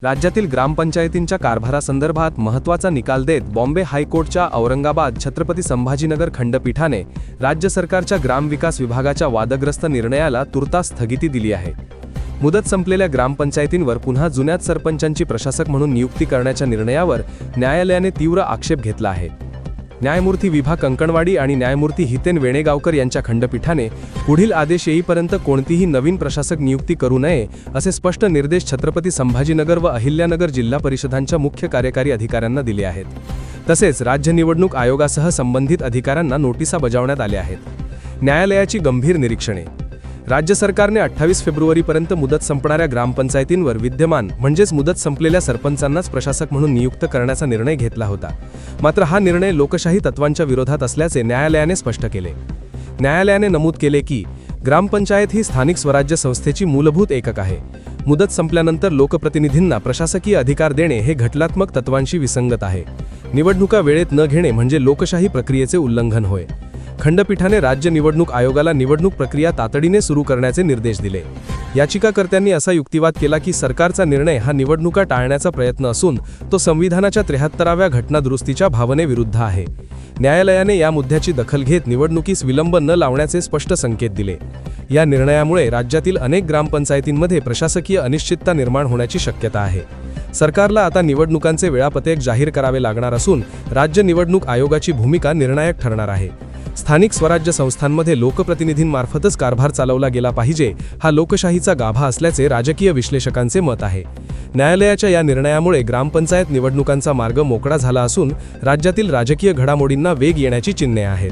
राज्यातील ग्रामपंचायतींच्या कारभारासंदर्भात महत्त्वाचा निकाल देत बॉम्बे हायकोर्टच्या औरंगाबाद छत्रपती संभाजीनगर खंडपीठाने राज्य सरकारच्या ग्रामविकास विभागाच्या वादग्रस्त निर्णयाला तुर्तास स्थगिती दिली आहे। मुदत संपलेल्या ग्रामपंचायतींवर पुन्हा जुन्याच सरपंचांची प्रशासक म्हणून नियुक्ती करण्याच्या निर्णयावर न्यायालयाने तीव्र आक्षेप घेतला आहे। न्यायमूर्ती विभा कंकणवाडी आणि न्यायमूर्ती हितेन वेणेगावकर यांच्या खंडपीठाने पुढील आदेश येईपर्यंत कोणतीही नवीन प्रशासक नियुक्ती करू नये असे स्पष्ट निर्देश छत्रपती संभाजीनगर व अहिल्यानगर जिल्हा परिषदांच्या मुख्य कार्यकारी अधिकाऱ्यांना दिले आहेत। तसेच राज्य निवडणूक आयोगासह संबंधित अधिकाऱ्यांना नोटिसा बजावण्यात आल्या आहेत। न्यायालयाची गंभीर निरीक्षणे। राज्य सरकारने 28 फेब्रुवारीपर्यंत मुदत संपणाऱ्या ग्रामपंचायतींवर विद्यमान म्हणजेच मुदत संपलेल्या सरपंचांनाच प्रशासक म्हणून नियुक्त करण्याचा निर्णय घेतला होता। मात्र हा निर्णय लोकशाही तत्वांच्या विरोधात असल्याचे न्यायालयाने स्पष्ट केले। न्यायालयाने नमूद केले की ग्रामपंचायत ही स्थानिक स्वराज्य संस्थेची मूलभूत एकक आहे। मुदत संपल्यानंतर लोकप्रतिनिधींना प्रशासकीय अधिकार देणे हे घटनात्मक तत्वांशी विसंगत आहे। निवडणुका वेळेत न घेणे म्हणजे लोकशाही प्रक्रियेचे उल्लंघन होय। खंडपीठाने राज्य निवडणूक आयोगाला निवडणूक प्रक्रिया तातडीने सुरू करण्याचे निर्देश दिले। याचिकाकर्त्यांनी असा युक्तिवाद केला की सरकारचा निर्णय हा निवडणुका टाळण्याचा प्रयत्न असून तो संविधानाच्या 73व्या घटनादुरुस्तीच्या भावनेविरुद्ध आहे। न्यायालयाने या मुद्द्याची दखल घेत निवडणुकीस विलंब न लावण्याचे स्पष्ट संकेत दिले। या निर्णयामुळे राज्यातील अनेक ग्रामपंचायतींमध्ये प्रशासकीय अनिश्चितता निर्माण होण्याची शक्यता आहे। सरकारला आता निवडणुकांचे वेळापत्रक जाहीर करावे लागणार असून राज्य निवडणूक आयोगाची भूमिका निर्णायक ठरणार आहे। स्थानिक स्वराज्य संस्थांमध्ये लोकप्रतिनिधींमार्फतच कारभार चालवला गेला पाहिजे हा लोकशाहीचा गाभा असल्याचे राजकीय विश्लेषकांचे मत आहे। न्यायालयाच्या या निर्णयामुळे ग्रामपंचायत निवडणुकांचा मार्ग मोकळा झाला असून राज्यातील राजकीय घडामोडींना वेग येण्याची चिन्हे आहेत।